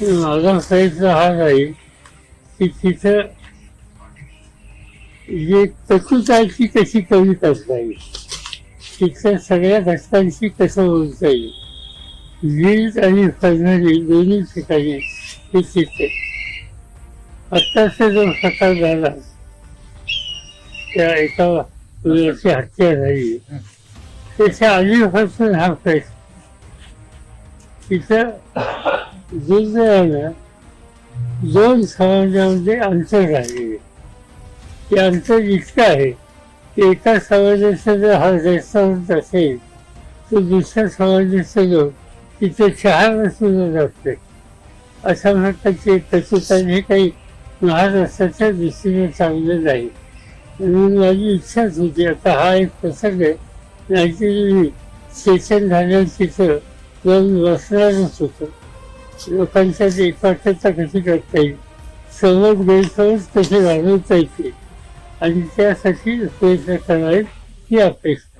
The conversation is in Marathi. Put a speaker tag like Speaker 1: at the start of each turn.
Speaker 1: माझा प्रयत्न हा नाही की तिथं जे प्रकृताची कशी कमी करता येईल, तिथल्या सगळ्या घटकांशी कसं बोलता येईल, वीज आणि फजनरी दोन्ही ठिकाणी हे चित्र. आत्ताचा जो प्रकार झाला त्या एका मुलाची हत्या झाली त्याच्या आधीपासून हा प्रश्न तिथं दुर्दैवानं दोन समाजामध्ये अंतर राहिलेले. ते अंतर इतकं आहे की एका समाजाचा जर हा रेस्टॉरंट असेल तर दुसऱ्या समाजाचं लोक तिथे चहाला सुद्धा जात नाही. अशा प्रकारची प्रकृताने काही महाराष्ट्राच्या दृष्टीने चांगलं नाही. म्हणून माझी इच्छाच होती. आता हा एक प्रसंग आहे. नाहीतरी सेशन झाल्यावर तिथं जाऊन बसणारच होतं. लोकांच्या एकवाटता कशी करता येईल, समज गैरसमज कसे घालवता येतील आणि त्यासाठी प्रयत्न करावेत ही अपेक्षा.